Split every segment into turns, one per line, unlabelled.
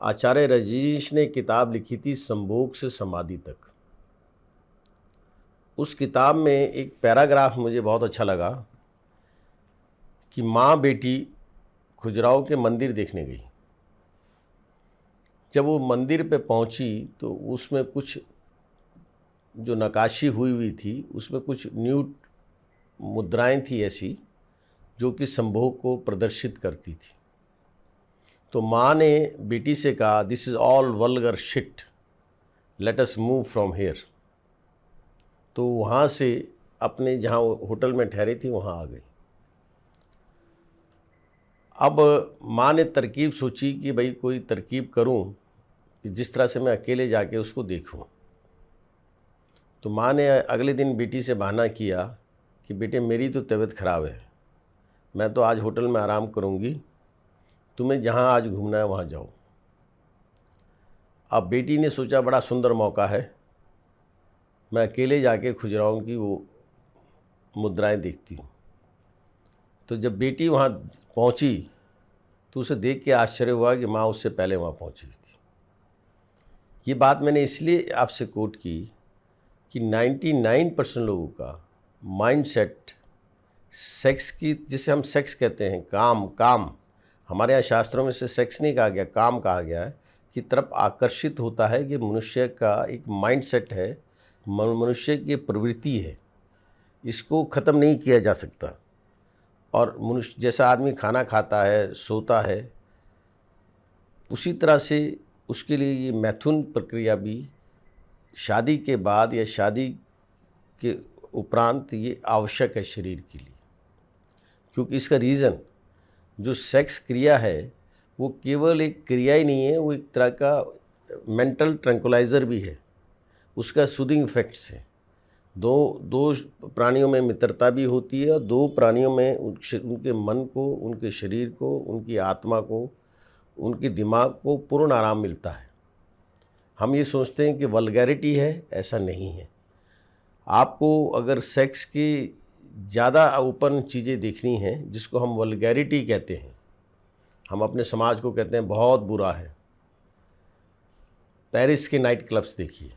आचार्य रजनीश ने किताब लिखी थी संभोग से समाधि तक। उस किताब में एक पैराग्राफ मुझे बहुत अच्छा लगा कि माँ बेटी खजुराहो के मंदिर देखने गई। जब वो मंदिर पे पहुंची तो उसमें कुछ जो नक्काशी हुई हुई थी उसमें कुछ न्यूड मुद्राएं थी ऐसी जो कि संभोग को प्रदर्शित करती थी। तो माँ ने बेटी से कहा, this is all vulgar shit, let us move from here. तो वहाँ से अपने जहाँ वो होटल में ठहरी थी वहाँ आ गई। अब माँ ने तरकीब सोची कि भाई कोई तरकीब करूँ कि जिस तरह से मैं अकेले जाके उसको देखूँ। तो माँ ने अगले दिन बेटी से बहाना किया कि बेटे मेरी तो तबीयत ख़राब है, मैं तो आज होटल में आराम करूँगी, तुम्हें जहाँ आज घूमना है वहाँ जाओ। अब बेटी ने सोचा बड़ा सुंदर मौका है, मैं अकेले जाके खजुराहो की वो मुद्राएं देखती हूँ। तो जब बेटी वहाँ पहुँची तो उसे देख के आश्चर्य हुआ कि माँ उससे पहले वहाँ पहुँची थी। ये बात मैंने इसलिए आपसे कोट की कि 99% लोगों का माइंडसेट सेक्स की, जिसे हम सेक्स कहते हैं, काम हमारे यहाँ शास्त्रों में से सेक्स नहीं कहा गया, काम कहा गया है, की तरफ आकर्षित होता है। कि मनुष्य का एक माइंडसेट है, मनुष्य की प्रवृत्ति है, इसको ख़त्म नहीं किया जा सकता। और मनुष्य जैसा आदमी खाना खाता है, सोता है, उसी तरह से उसके लिए ये मैथुन प्रक्रिया भी शादी के बाद या शादी के उपरांत ये आवश्यक है शरीर के लिए। क्योंकि इसका रीज़न, जो सेक्स क्रिया है वो केवल एक क्रिया ही नहीं है, वो एक तरह का मेंटल ट्रैंकुलाइज़र भी है, उसका सूदिंग इफेक्ट्स है। दो प्राणियों में मित्रता भी होती है और दो प्राणियों में उनके मन को, उनके शरीर को, उनकी आत्मा को, उनके दिमाग को पूर्ण आराम मिलता है। हम ये सोचते हैं कि वल्गैरिटी है, ऐसा नहीं है। आपको अगर सेक्स की ज़्यादा ओपन चीज़ें देखनी हैं, जिसको हम वल्गैरिटी कहते हैं, हम अपने समाज को कहते हैं बहुत बुरा है, पेरिस के नाइट क्लब्स देखिए।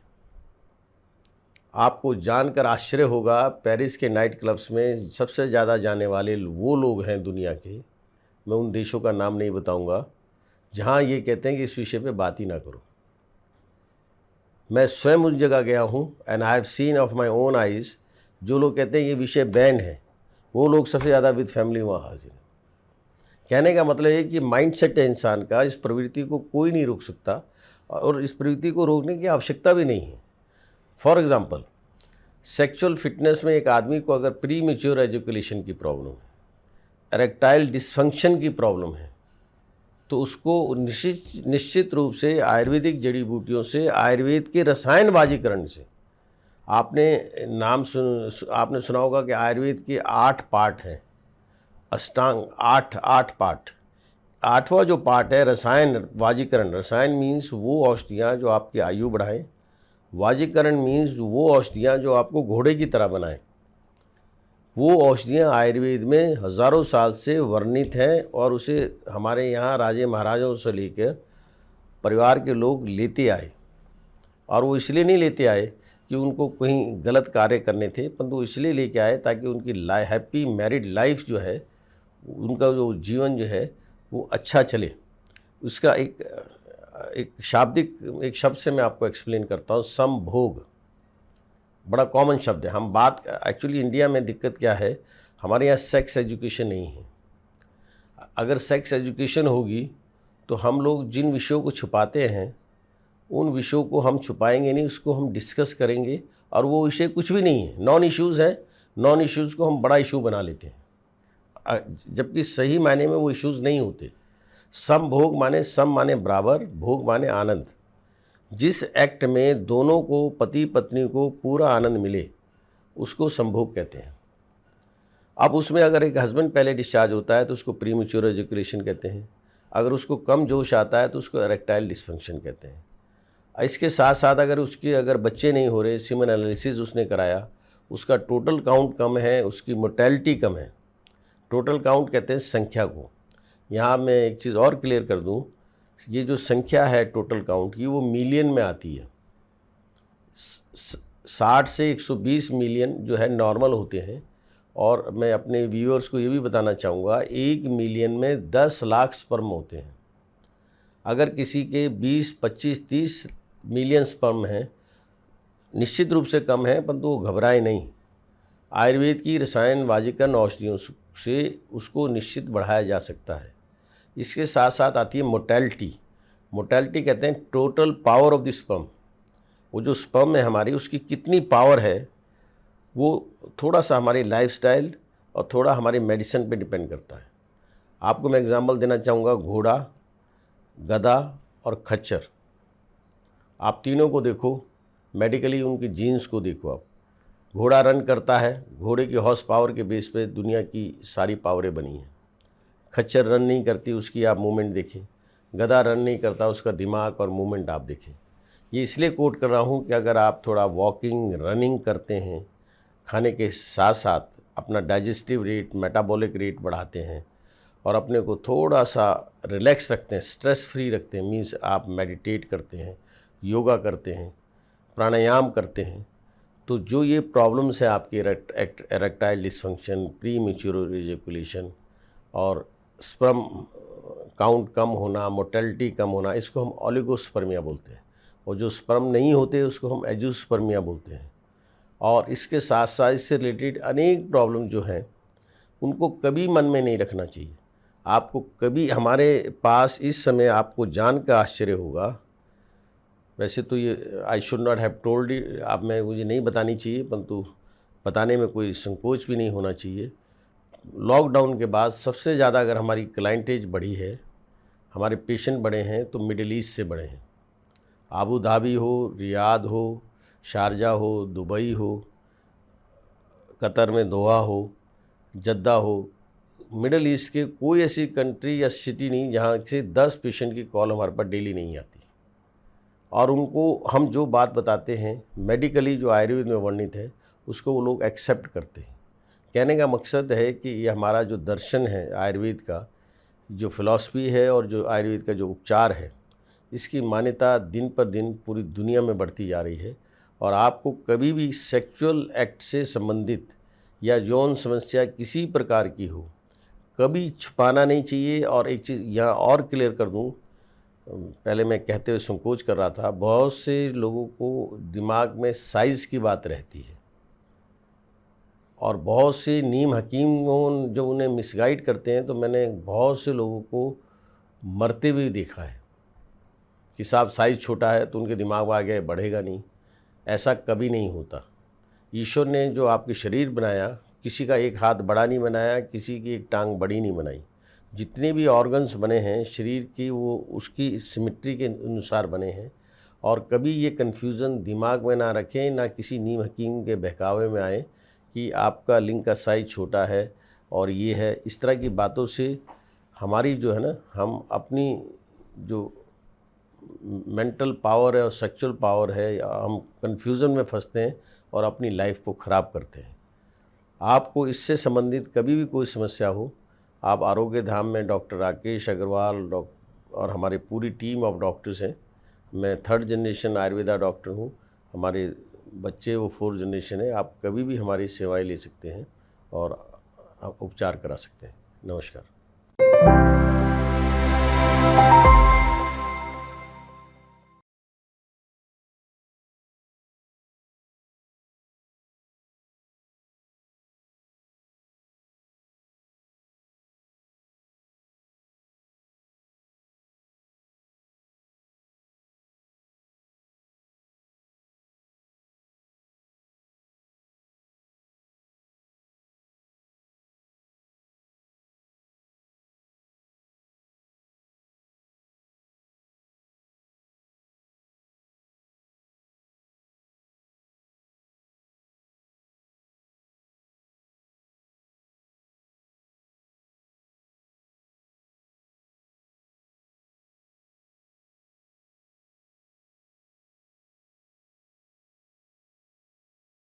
आपको जानकर आश्चर्य होगा, पेरिस के नाइट क्लब्स में सबसे ज़्यादा जाने वाले वो लोग हैं दुनिया के, मैं उन देशों का नाम नहीं बताऊंगा, जहां ये कहते हैं कि इस विषय पे बात ही ना करो। मैं स्वयं उस जगह गया हूं and I have seen of my own eyes, जो लोग कहते हैं ये विषय बैन है, वो लोग सबसे ज़्यादा विद फैमिली वहाँ हाजिर हैं। कहने का मतलब है कि माइंडसेट है इंसान का, इस प्रवृत्ति को कोई नहीं रोक सकता और इस प्रवृत्ति को रोकने की आवश्यकता भी नहीं है। फॉर एग्ज़ाम्पल, सेक्सुअल फिटनेस में एक आदमी को अगर प्री मेच्योर एजुकेशन की प्रॉब्लम है, एरेक्टाइल डिसफंक्शन की प्रॉब्लम है, तो उसको निश्चित रूप से आयुर्वेदिक जड़ी बूटियों से, आयुर्वेद के रसायनबाजीकरण से, आपने सुना होगा कि आयुर्वेद के 8 पार्ट हैं, अष्टांग, 8 पार्ट। 8वां जो पार्ट है रसायन वाजीकरण। रसायन मीन्स वो औषधियाँ जो आपकी आयु बढ़ाएं, वाजीकरण मीन्स वो औषधियाँ जो आपको घोड़े की तरह बनाएं। वो औषधियाँ आयुर्वेद में हज़ारों साल से वर्णित हैं और उसे हमारे यहाँ राजे महाराजाओं से लेकर परिवार के लोग लेते आए। और वो इसलिए नहीं लेते आए कि उनको कहीं गलत कार्य करने थे, परंतु इसलिए लेके आए ताकि उनकी हैप्पी मैरिड लाइफ जो है, उनका जो जीवन जो है वो अच्छा चले। उसका एक शाब्दिक एक शब्द से मैं आपको एक्सप्लेन करता हूँ, समभोग। बड़ा कॉमन शब्द है। हम बात एक्चुअली इंडिया में दिक्कत क्या है, हमारे यहाँ सेक्स एजुकेशन नहीं है। अगर सेक्स एजुकेशन होगी तो हम लोग जिन विषयों को छुपाते हैं उन विषयों को हम छुपाएंगे नहीं, उसको हम डिस्कस करेंगे। और वो विषय कुछ भी नहीं है, नॉन इश्यूज़ हैं, नॉन इश्यूज़ को हम बड़ा इशू बना लेते हैं, जबकि सही मायने में वो इश्यूज़ नहीं होते। समभोग माने, सम माने बराबर, भोग माने आनंद। जिस एक्ट में दोनों को, पति पत्नी को पूरा आनंद मिले, उसको संभोग कहते हैं। अब उसमें अगर एक हस्बैंड पहले डिस्चार्ज होता है तो उसको प्रीमेच्योर एजुकेशन कहते हैं। अगर उसको कम जोश आता है तो उसको एरेक्टाइल डिसफंक्शन कहते हैं। इसके साथ साथ अगर बच्चे नहीं हो रहे, सीमेन एनालिसिस उसने कराया, उसका टोटल काउंट कम है, उसकी मोर्टेलिटी कम है। टोटल काउंट कहते हैं संख्या को। यहाँ मैं एक चीज़ और क्लियर कर दूँ, ये जो संख्या है टोटल काउंट की वो मिलियन में आती है। 60 से 120 मिलियन जो है नॉर्मल होते हैं। और मैं अपने व्यूअर्स को ये भी बताना चाहूँगा, 1 मिलियन में 10 लाख स्पर्म होते हैं। अगर किसी के 20, 25, 30 मिलियन स्पर्म हैं, निश्चित रूप से कम है, परंतु वो घबराए नहीं। आयुर्वेद की रसायन वाजीकरण औषधियों से उसको निश्चित बढ़ाया जा सकता है। इसके साथ साथ आती है मोटेलिटी। मोटेलिटी कहते हैं total power of the sperm. वो जो स्पर्म है हमारी, उसकी कितनी पावर है, वो थोड़ा सा हमारी लाइफस्टाइल और थोड़ा हमारी मेडिसिन पे डिपेंड करता है। आपको मैं एग्जांपल देना चाहूँगा, घोड़ा, गधा और खच्चर, आप तीनों को देखो, मेडिकली उनकी जीन्स को देखो आप। घोड़ा रन करता है, घोड़े की हॉर्स पावर के बेस पे दुनिया की सारी पावरें बनी हैं। खच्चर रन नहीं करती, उसकी आप मूवमेंट देखें। गधा रन नहीं करता, उसका दिमाग और मूवमेंट आप देखें। ये इसलिए कोट कर रहा हूँ कि अगर आप थोड़ा वॉकिंग, रनिंग करते हैं, खाने के साथ साथ अपना डाइजेस्टिव रेट, मेटाबॉलिक रेट बढ़ाते हैं और अपने को थोड़ा सा रिलैक्स रखते हैं, स्ट्रेस फ्री रखते हैं, मीन्स आप मेडिटेट करते हैं, योगा करते हैं, प्राणायाम करते हैं, तो जो ये प्रॉब्लम्स है आपकी erectile dysfunction, pre mature ejaculation और स्पर्म काउंट कम होना, मोटेलिटी कम होना, इसको हम ओलिगोस्पर्मिया बोलते हैं। और जो स्पर्म नहीं होते उसको हम एजोस्पर्मिया बोलते हैं। और इसके साथ साथ इससे रिलेटेड अनेक प्रॉब्लम जो हैं उनको कभी मन में नहीं रखना चाहिए। आपको कभी, हमारे पास इस समय आपको जान का आश्चर्य होगा, वैसे तो ये I should not have told it, आप मैं मुझे नहीं बतानी चाहिए, परंतु बताने में कोई संकोच भी नहीं होना चाहिए। लॉकडाउन के बाद सबसे ज़्यादा अगर हमारी क्लाइंटेज बढ़ी है, हमारे पेशेंट बढ़े हैं, तो मिडिल ईस्ट से बढ़े हैं। आबू धाबी हो, रियाद हो, शारजा हो, दुबई हो, कतर में दोहा हो, जद्दा हो, मिडिल ईस्ट के कोई ऐसी कंट्री या सिटी नहीं जहाँ से 10 पेशेंट की कॉल हमारे पास डेली नहीं आती। और उनको हम जो बात बताते हैं मेडिकली, जो आयुर्वेद में वर्णित है, उसको वो लोग एक्सेप्ट करते हैं। कहने का मकसद है कि ये हमारा जो दर्शन है आयुर्वेद का, जो फिलॉसफी है और जो आयुर्वेद का जो उपचार है, इसकी मान्यता दिन पर दिन पूरी दुनिया में बढ़ती जा रही है। और आपको कभी भी सेक्सुअल एक्ट से संबंधित या यौन समस्या किसी प्रकार की हो, कभी छुपाना नहीं चाहिए। और एक चीज़ यहाँ और क्लियर कर दूँ, पहले मैं कहते हुए संकोच कर रहा था, बहुत से लोगों को दिमाग में साइज़ की बात रहती है और बहुत से नीम हकीम जो उन्हें मिसगाइड करते हैं, तो मैंने बहुत से लोगों को मरते हुए देखा है कि साहब साइज़ छोटा है तो उनके दिमाग में आ गया बढ़ेगा नहीं। ऐसा कभी नहीं होता। ईश्वर ने जो आपके शरीर बनाया, किसी का एक हाथ बड़ा नहीं बनाया, किसी की एक टांग बड़ी नहीं बनाई। जितने भी ऑर्गन्स बने हैं शरीर की, वो उसकी सिमेट्री के अनुसार बने हैं। और कभी ये कन्फ्यूज़न दिमाग में ना रखें, ना किसी नीम हकीम के बहकावे में आए कि आपका लिंग का साइज़ छोटा है और ये है। इस तरह की बातों से हमारी जो है ना, हम अपनी जो मेंटल पावर है और सेक्सुअल पावर है, हम कन्फ्यूज़न में फंसते हैं और अपनी लाइफ को ख़राब करते हैं। आपको इससे संबंधित कभी भी कोई समस्या हो, आप आरोग्य धाम में डॉक्टर राकेश अग्रवाल और हमारी पूरी टीम ऑफ डॉक्टर्स हैं। मैं 3rd जनरेशन आयुर्वेदा डॉक्टर हूँ, हमारे बच्चे वो 4th जनरेशन है। आप कभी भी हमारी सेवाएं ले सकते हैं और आप उपचार करा सकते हैं। नमस्कार।